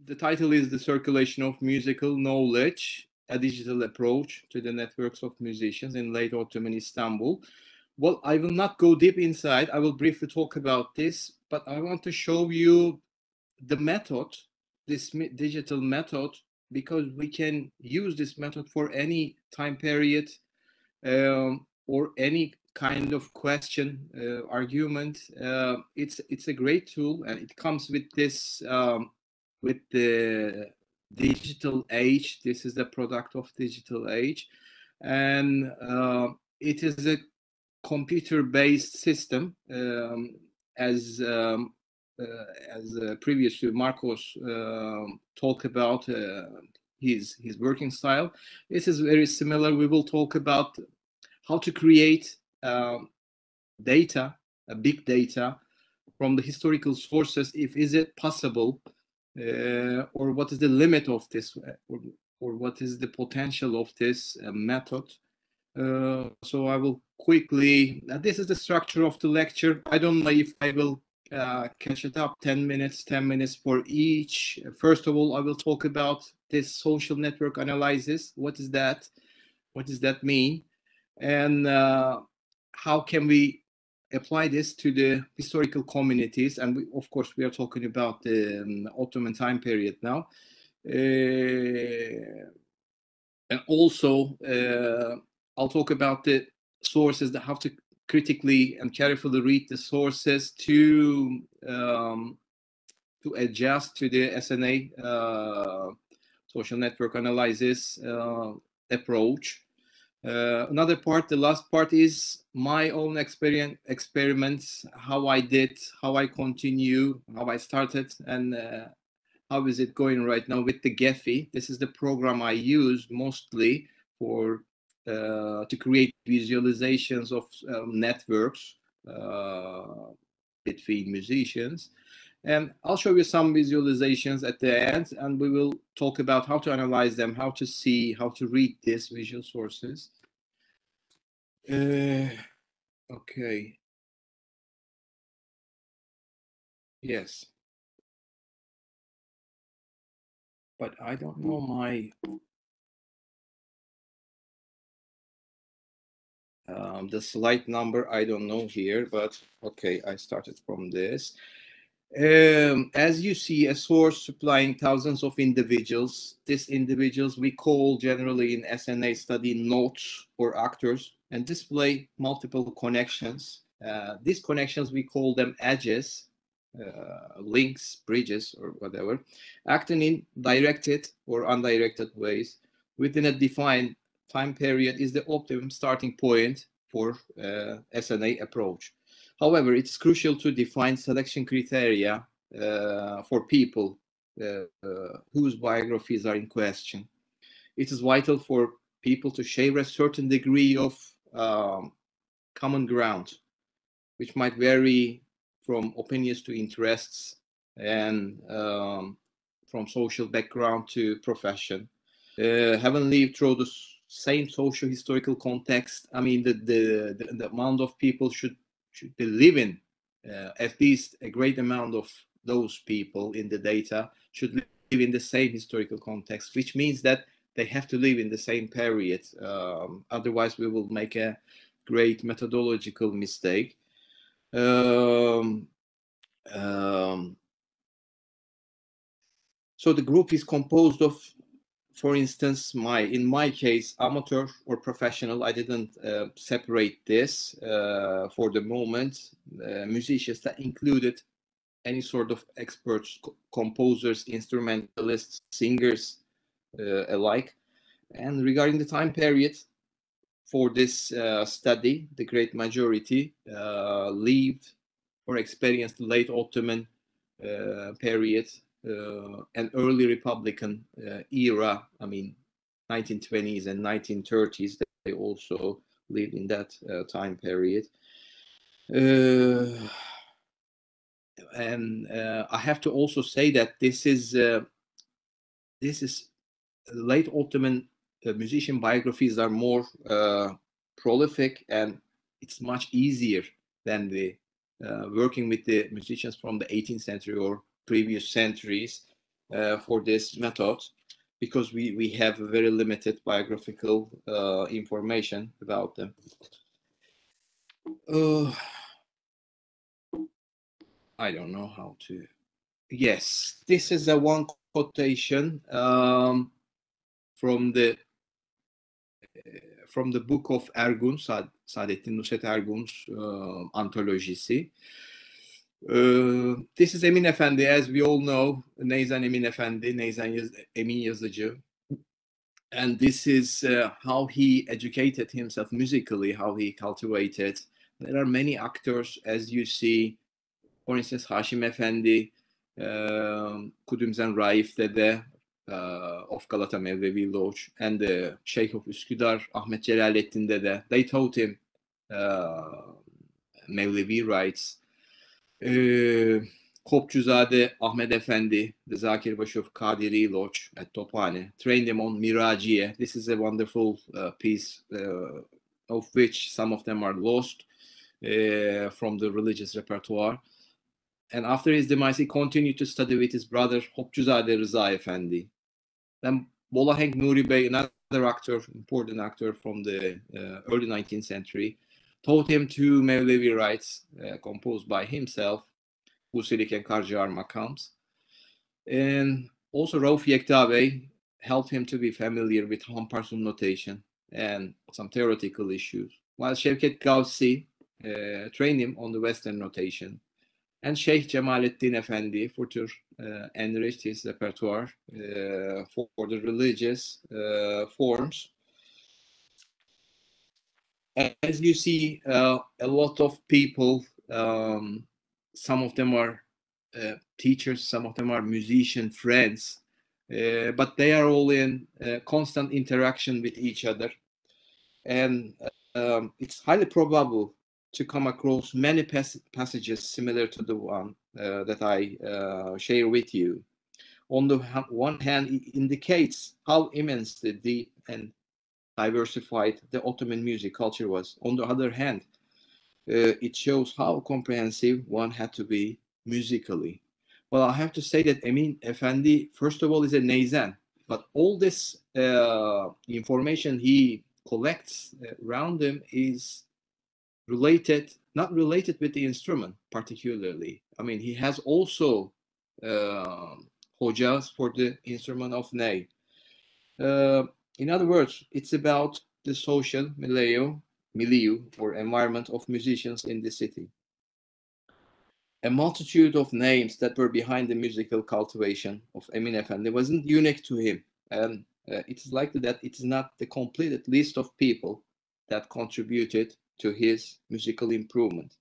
the title is The Circulation of Musical Knowledge, a Digital Approach to the Networks of Musicians in Late Ottoman Istanbul. Well, I will not go deep inside. I will briefly talk about this, but I want to show you the method, this digital method, because we can use this method for any time period or any kind of question, argument. It's a great tool, and it comes with this, with the digital age. This is the product of digital age, and it is a computer-based system, as previously Marcos talked about his working style. This is very similar. We will talk about how to create data, big data, from the historical sources. If is it possible, or what is the limit of this, or what is the potential of this method? So I will quickly. This is the structure of the lecture. I don't know if I will catch it up. 10 minutes for each. First of all, I will talk about this social network analysis. What is that? What does that mean? And how can we apply this to the historical communities? And we, of course, we are talking about the Ottoman time period now. And also, I'll talk about the sources, that how to critically and carefully read the sources to adjust to the SNA, social network analysis approach. Another part, the last part, is my own experiments, how I did, how I continue, how I started, and how is it going right now with the Gephi. This is the program I use mostly for to create visualizations of networks between musicians. And I'll show you some visualizations at the end, and we will talk about how to analyze them, how to see, how to read these visual sources. Okay. Yes. But I don't know my... the slide number, I don't know here, but okay, I started from this. As you see, a source supplying thousands of individuals. These individuals we call generally in SNA study nodes or actors, and display multiple connections. These connections, we call them edges, links, bridges, or whatever, acting in directed or undirected ways within a defined time period is the optimum starting point for SNA approach. However, it's crucial to define selection criteria for people whose biographies are in question. It is vital for people to share a certain degree of common ground, which might vary from opinions to interests, and from social background to profession. Having lived through the same social historical context, I mean, the amount of people should be living, at least a great amount of those people in the data should live in the same historical context, which means that they have to live in the same period. Otherwise, we will make a great methodological mistake. So the group is composed of, for instance, in my case, amateur or professional. I didn't separate this for the moment. Musicians that included any sort of experts, composers, instrumentalists, singers alike. And regarding the time period for this study, the great majority lived or experienced the late Ottoman period, and early Republican era. I mean, 1920s and 1930s, they also lived in that time period. And I have to also say that this is late Ottoman musician biographies are more prolific, and it's much easier than the working with the musicians from the 18th century or previous centuries. for this method, because we have very limited biographical information about them. I don't know how to. Yes, this is a one quotation from the book of Ergun, Saadettin Nusret Ergun's Antolojisi. This is Emin Efendi, as we all know, Neyzen Emin Efendi, Neyzen Emin Yazıcı. And this is how he educated himself musically, how he cultivated. There are many actors, as you see, for instance, Haşim Efendi, Kudümzen Raif Dede of Galata Mevlevi Lodge, and the Sheikh of Üsküdar, Ahmet Celalettin Dede. They taught him Mevlevi rites. Kopçuzade Ahmet Efendi, the Zakirbaşı of Kadiri Lodge at Tophane, trained him on Miraciye. This is a wonderful piece of which some of them are lost from the religious repertoire. And after his demise, he continued to study with his brother Hopçuzade Rıza Efendi. Then Bolahenk Nuri Bey, another actor, important actor from the early 19th century, taught him two Mevlevi rites composed by himself, Husilik and Karciğar makams. And also Rauf Yekta Bey helped him to be familiar with Hamparsun notation and some theoretical issues, while Şevket Gavsi trained him on the Western notation. And Sheikh Cemalettin Efendi further enriched his repertoire for the religious forms. As you see, a lot of people, some of them are teachers, some of them are musician friends, but they are all in constant interaction with each other. And it's highly probable to come across many passages similar to the one that I share with you. On the one hand, it indicates how immensely deep and diversified the Ottoman music culture was. On the other hand, it shows how comprehensive one had to be musically. Well, I have to say that Emin Efendi, first of all, is a Neyzen, but all this information he collects around him is related, not related with the instrument particularly. I mean, he has also hojas for the instrument of ney. In other words, it's about the social milieu or environment of musicians in the city. A multitude of names that were behind the musical cultivation of Emin Efendi wasn't unique to him, and it's likely that it's not the completed list of people that contributed to his musical improvement.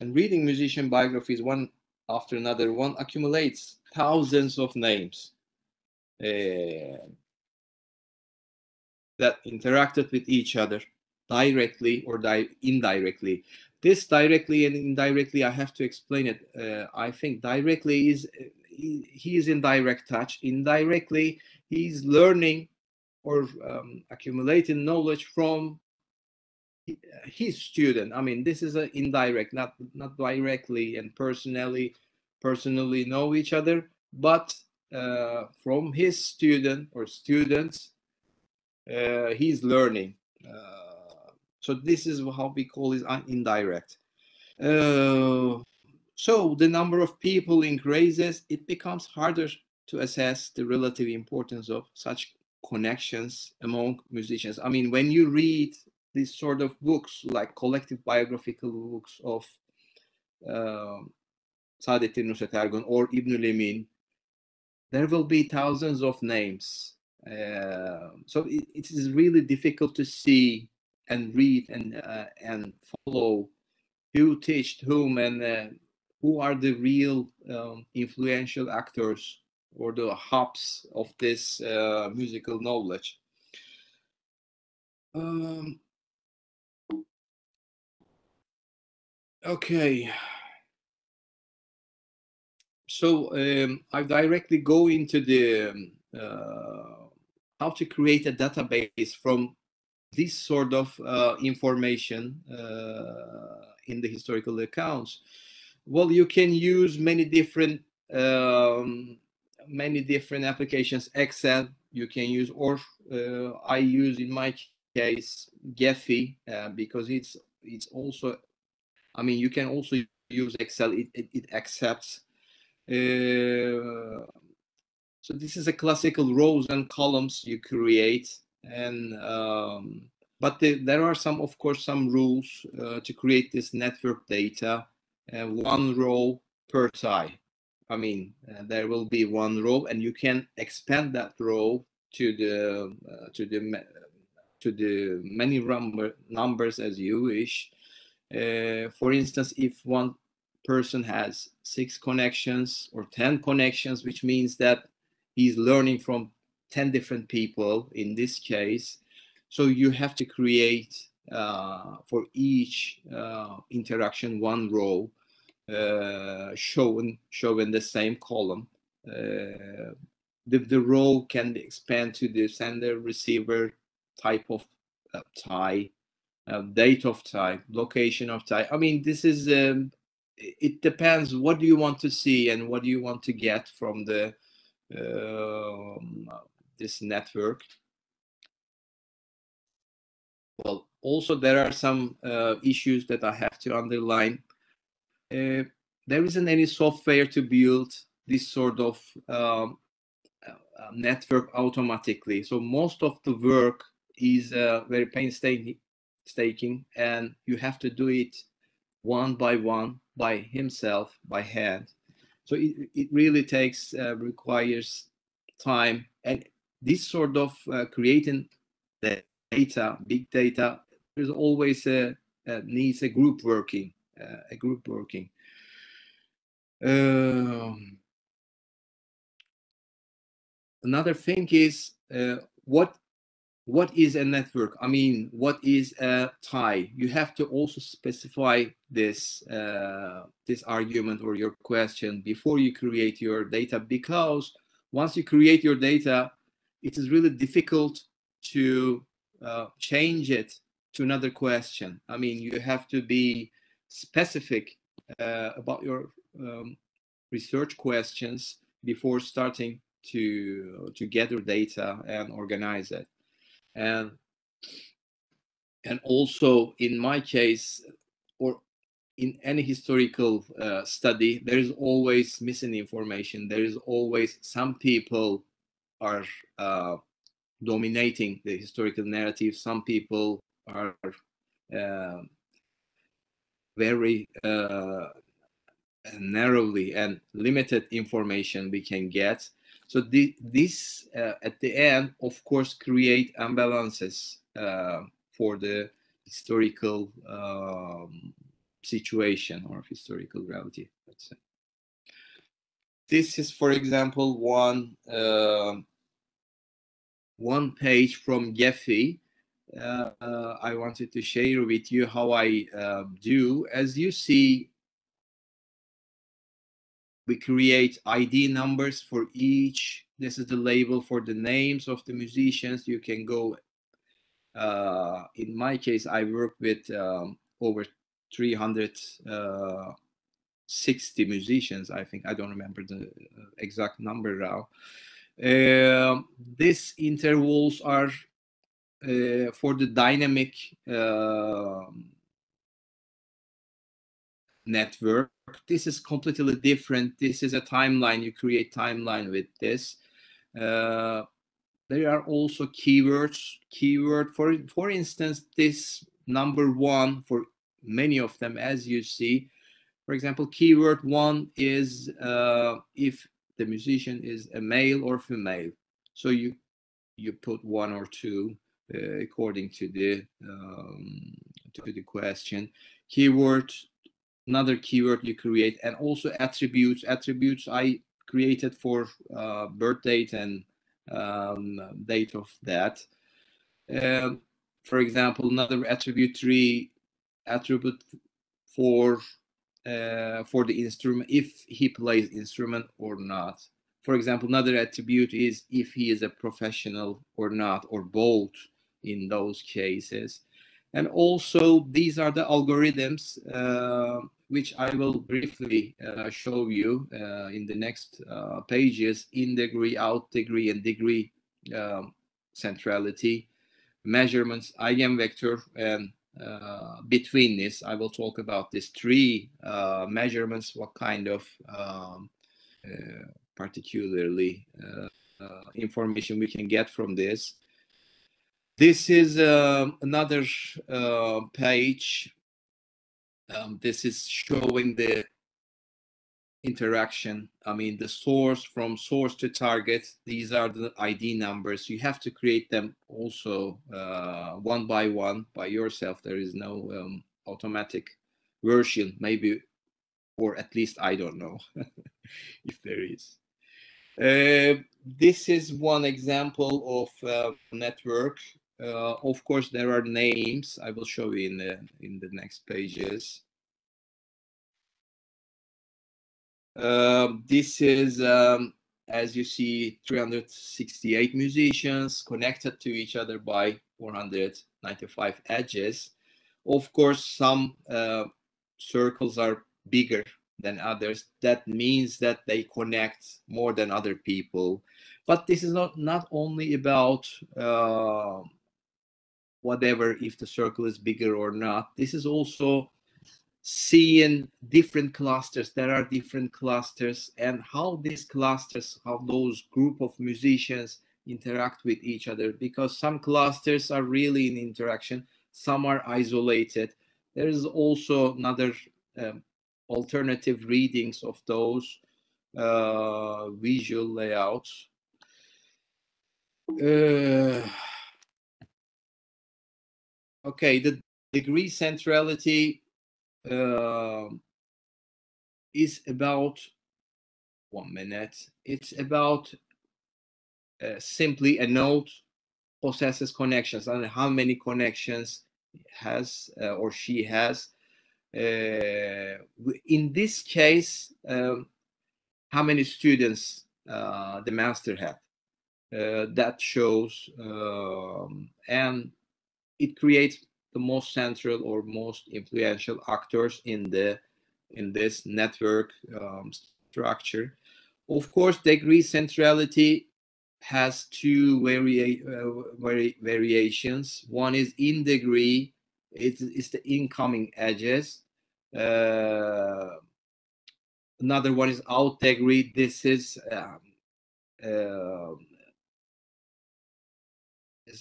And reading musician biographies one after another, one accumulates thousands of names that interacted with each other directly or indirectly. This directly and indirectly, I have to explain it. I think directly is he is in direct touch. Indirectly, he's learning or accumulating knowledge from his student. I mean, this is an indirect, not directly and personally know each other, but from his student or students, he's learning. So this is how we call it indirect. So the number of people increases, it becomes harder to assess the relative importance of such connections among musicians. I mean, when you read these sort of books, like collective biographical books of Saadettin Nusret Ergun or Ibnül Emin, there will be thousands of names. So it is really difficult to see and read and follow who taught whom and who are the real influential actors or the hubs of this musical knowledge. Okay. So I directly go into the how to create a database from this sort of information in the historical accounts. Well, you can use many different many different applications. Excel you can use, or I use in my case Gephi because it's also, I mean, you can also use Excel. It accepts. So this is a classical rows and columns you create, and but there are some, of course, some rules to create this network data. One row per tie. I mean, there will be one row, and you can expand that row to the many numbers as you wish. For instance, if one person has 6 connections or 10 connections, which means that he's learning from 10 different people in this case. So you have to create for each interaction one row shown in the same column. The row can expand to the sender receiver type of tie, date of tie, location of tie. I mean, this is it depends what do you want to see and what do you want to get from the this network. Well, also there are some issues that I have to underline. There isn't any software to build this sort of network automatically. So most of the work is very painstaking, and you have to do it one by one by himself, by hand. So it really requires time, and this sort of creating the data, big data, there's always needs a group working. Another thing is what is a network? I mean, what is a tie? You have to also specify this this argument or your question before you create your data, because once you create your data, it is really difficult to change it to another question. I mean, you have to be specific about your research questions before starting to gather data and organize it. And also in my case, or in any historical study, there is always missing information. There is always some people are dominating the historical narrative. Some people are very narrowly and limited information we can get. So this at the end, of course, create imbalances for the historical situation or historical reality, let's say. This is, for example, one page from Gephi. I wanted to share with you how I do. As you see, we create ID numbers for each. This is the label for the names of the musicians. You can go, in my case, I work with over 360 musicians, I think. I don't remember the exact number now. These intervals are for the dynamic network. This is completely different. This is a timeline. You create timeline with this. There are also keywords. For instance, this number 1 for many of them, as you see. For example, keyword 1 is if the musician is a male or female. So you put 1 or 2 according to the question. Keyword, another keyword you create, and also attributes. Attributes I created for birth date and date of that. For example, another attribute 3 attribute for the instrument, if he plays instrument or not. For example, another attribute is if he is a professional or not, or both in those cases. And also, these are the algorithms which I will briefly show you in the next pages: in degree, out degree, and degree centrality, measurements, eigenvector, and between this, I will talk about these three measurements, what kind of particularly information we can get from this. This is another page. This is showing the interaction. I mean, the source, from source to target. These are the ID numbers. You have to create them also one by one by yourself. There is no automatic version, maybe, or at least I don't know if there is. This is one example of network. Of course, there are names. I will show you in the next pages. This is, as you see, 368 musicians connected to each other by 495 edges. Of course, some circles are bigger than others. That means that they connect more than other people. But this is not only about whatever, if the circle is bigger or not. This is also seeing different clusters. There are different clusters, and how these clusters, how those group of musicians interact with each other, because some clusters are really in interaction, some are isolated. There is also another alternative readings of those visual layouts. Okay, the degree centrality is about 1 minute. It's about simply a node possesses connections, and how many connections has or she has. In this case, how many students the master had. That shows, and it creates the most central or most influential actors in this network structure. Of course, degree centrality has two variations. One is in degree. It's the incoming edges. Another one is out degree. This is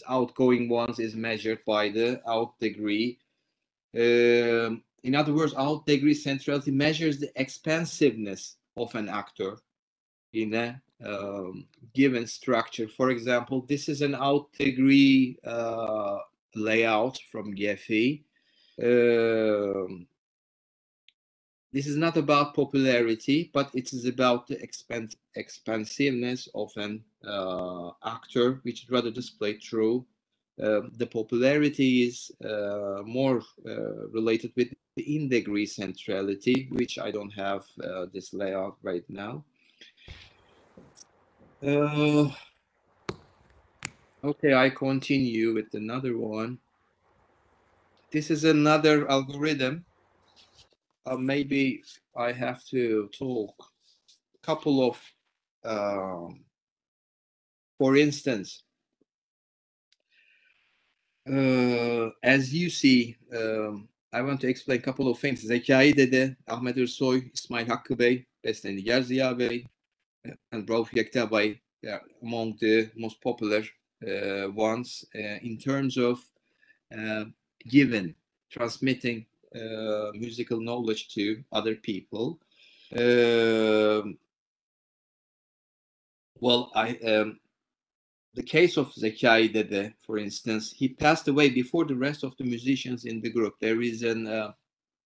outgoing ones is measured by the out degree. In other words, out degree centrality measures the expansiveness of an actor in a given structure. For example, this is an out degree layout from Gephi. This is not about popularity, but it is about the expansiveness of an actor, which is rather displayed through. The popularity is more related with the in degree centrality, which I don't have this layout right now. Okay, I continue with another one. This is another algorithm. Maybe I have to talk a couple of, for instance, as you see, I want to explain a couple of things. Zekai Dede, Ahmet Ersoy, İsmail Hakkı Bey, Bestenigar Ziya Bey, and Rauf Yekta Bey, among the most popular ones in terms of transmitting musical knowledge to other people. Well, the case of Zekai Dede, for instance, he passed away before the rest of the musicians in the group. There is an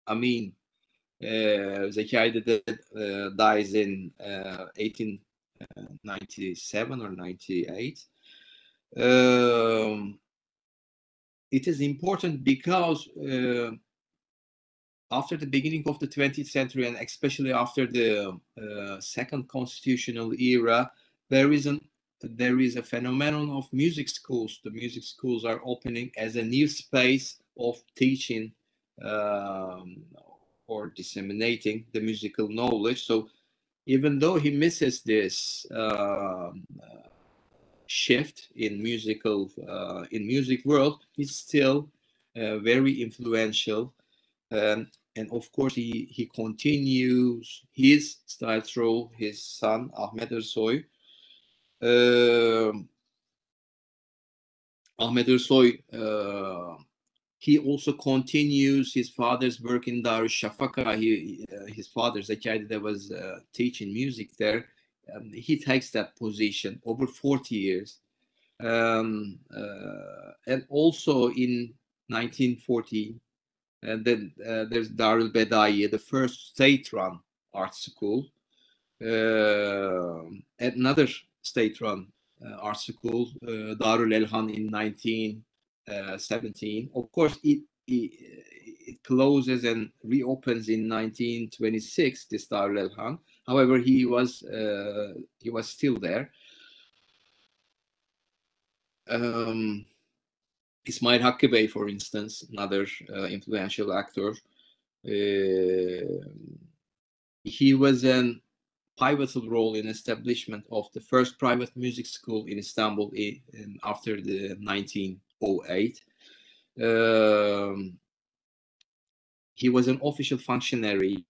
Amin. Zekai Dede dies in 1897 or 98. It is important because after the beginning of the 20th century, and especially after the second constitutional era, there is a phenomenon of music schools. The music schools are opening as a new space of teaching or disseminating the musical knowledge. So even though he misses this shift in music world, he's still very influential. And of course, he continues his style through his son, Ahmet Ersoy. Ahmet Ersoy, he also continues his father's work in Darüşşafaka. His father, Zeki Dede, was teaching music there. He takes that position over 40 years. And also in 1940, and then there's Darül Bedaiye, the first state-run art school. Another state-run art school, Darül Elhan, in 1917. Of course, it closes and reopens in 1926, this Darül Elhan. However, he was still there. İsmail Hakkı Bey, for instance, another influential actor. He was a pivotal role in establishment of the first private music school in Istanbul after the 1908. He was an official functionary.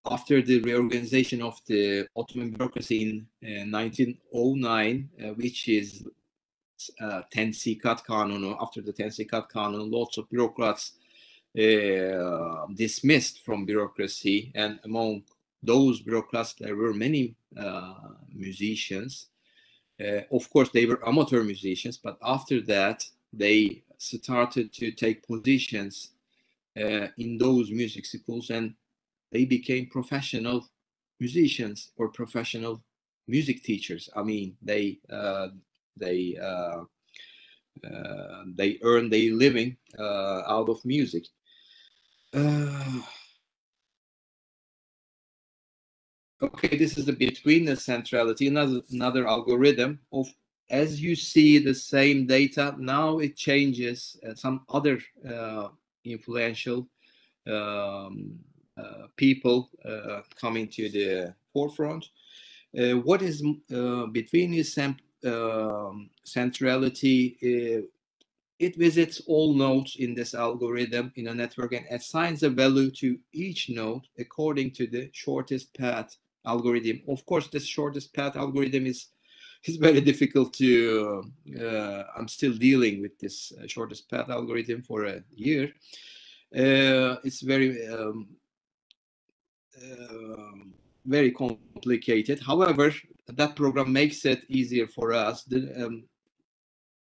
After the reorganization of the Ottoman bureaucracy in 1909, which is Tensikat Kanunu, after the Tensikat Kanunu, lots of bureaucrats dismissed from bureaucracy, and among those bureaucrats there were many musicians. Of course, they were amateur musicians, but after that they started to take positions in those music schools, and they became professional musicians or professional music teachers. I mean, they earn their living out of music. Okay, this is the betweenness centrality, another algorithm of, as you see the same data, now it changes. Some other influential people coming to the forefront. What is betweenness centrality? It visits all nodes in this algorithm in a network and assigns a value to each node according to the shortest path algorithm. Of course, this shortest path algorithm is very difficult to. I'm still dealing with this shortest path algorithm for a year. It's very complicated. However, that program makes it easier for us.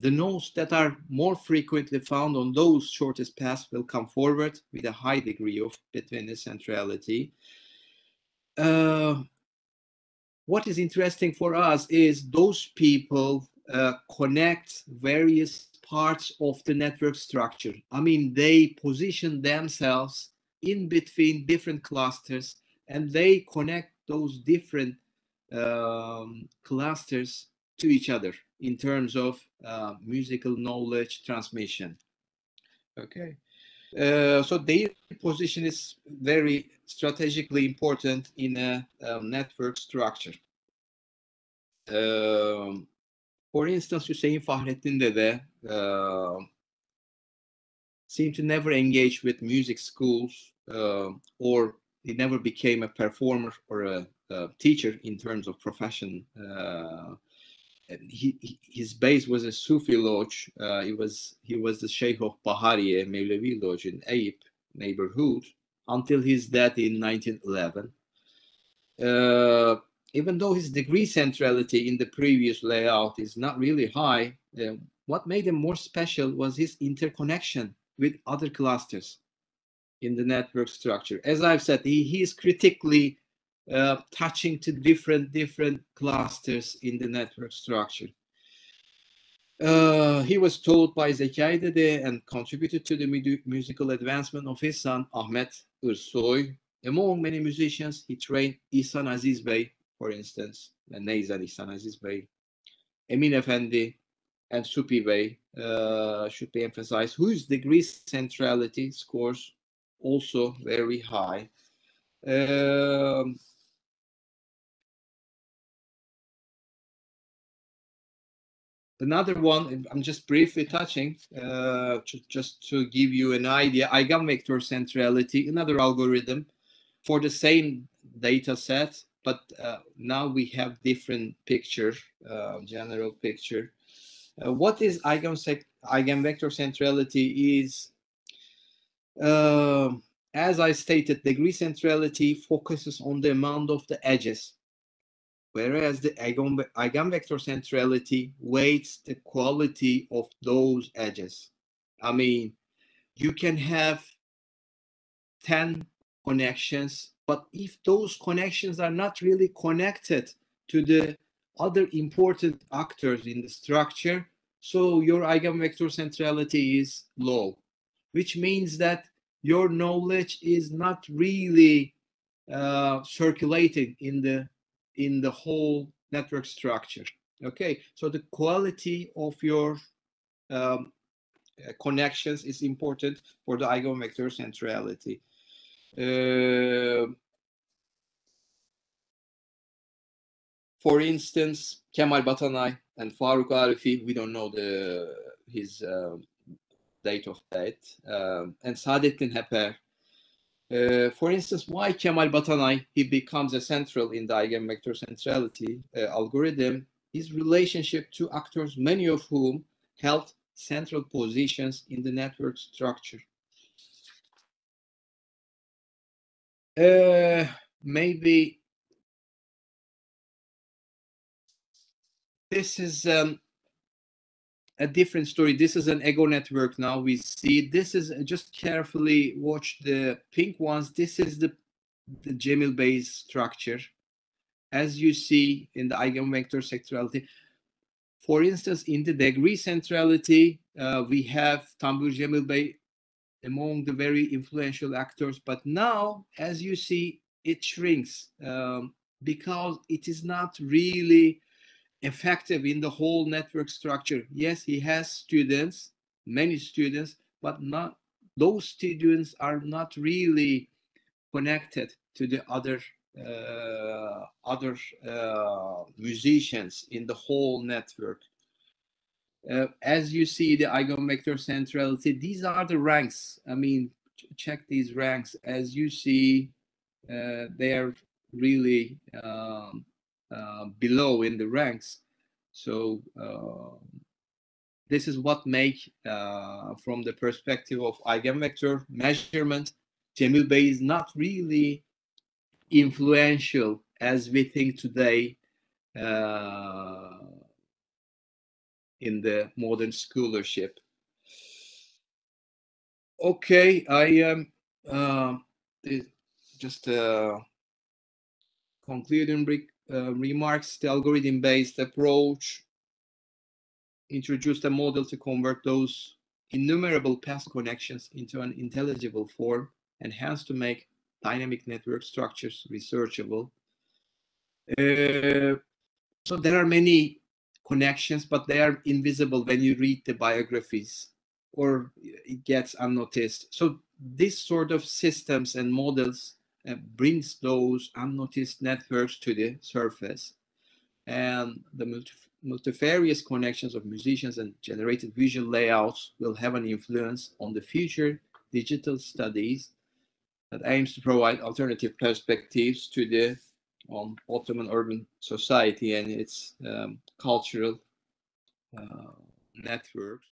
The nodes that are more frequently found on those shortest paths will come forward with a high degree of betweenness centrality. What is interesting for us is those people connect various parts of the network structure. I mean, they position themselves in between different clusters, and they connect those different clusters to each other in terms of musical knowledge transmission. Okay, so their position is very strategically important in a network structure. For instance, Hüseyin Fahrettin Dede seemed to never engage with music schools, or he never became a performer or a teacher in terms of profession. His base was a Sufi lodge. He was the Sheikh of Bahariye Mevlevi Lodge in Eyüp neighborhood until his death in 1911. Even though his degree centrality in the previous layout is not really high, what made him more special was his interconnection with other clusters in the network structure. As I've said, he is critically touching to different clusters in the network structure. He was taught by Zeki Dede and contributed to the musical advancement of his son Ahmet Ersoy. Among many musicians, he trained İhsan Aziz Bey, for instance, Neyzen İhsan Aziz Bey, Emin Efendi, and SUPI way should be emphasized, whose degree centrality scores also very high. Another one, I'm just briefly touching, just to give you an idea, eigenvector centrality, another algorithm for the same data set, but now we have different picture, general picture. What is eigenvector centrality is, as I stated, degree centrality focuses on the amount of the edges, whereas the eigenvector centrality weights the quality of those edges. I mean, you can have 10 connections, but if those connections are not really connected to the other important actors in the structure, so your eigenvector centrality is low, which means that your knowledge is not really circulating in the whole network structure. Okay, so the quality of your connections is important for the eigenvector centrality. For instance, Kemal Batanay and Faruk Arifi, we don't know his date of death, and Saadettin Heper. For instance, why Kemal Batanay, he becomes a central in the eigenvector centrality algorithm, his relationship to actors, many of whom held central positions in the network structure. Maybe this is a different story. This is an ego network now. We see this is, just carefully watch the pink ones. This is the Cemil Bey's structure. As you see in the eigenvector centrality, for instance, in the degree centrality, we have Tambur Cemil Bey among the very influential actors. But now, as you see, it shrinks because it is not really effective in the whole network structure. Yes, he has students, many students, but not those students are not really connected to the other musicians in the whole network. As you see the eigenvector centrality, these are the ranks. I mean, check these ranks. As you see, they are really below in the ranks. So this is what make, from the perspective of eigenvector measurement, Cemil Bey is not really influential as we think today in the modern scholarship. Okay, I am just concluding remarks. The algorithm-based approach introduced a model to convert those innumerable past connections into an intelligible form, and hence to make dynamic network structures researchable. So there are many connections, but they are invisible when you read the biographies, or it gets unnoticed. So this sort of systems and models brings those unnoticed networks to the surface, and the multifarious connections of musicians and generated visual layouts will have an influence on the future digital studies that aims to provide alternative perspectives to the Ottoman urban society and its cultural networks.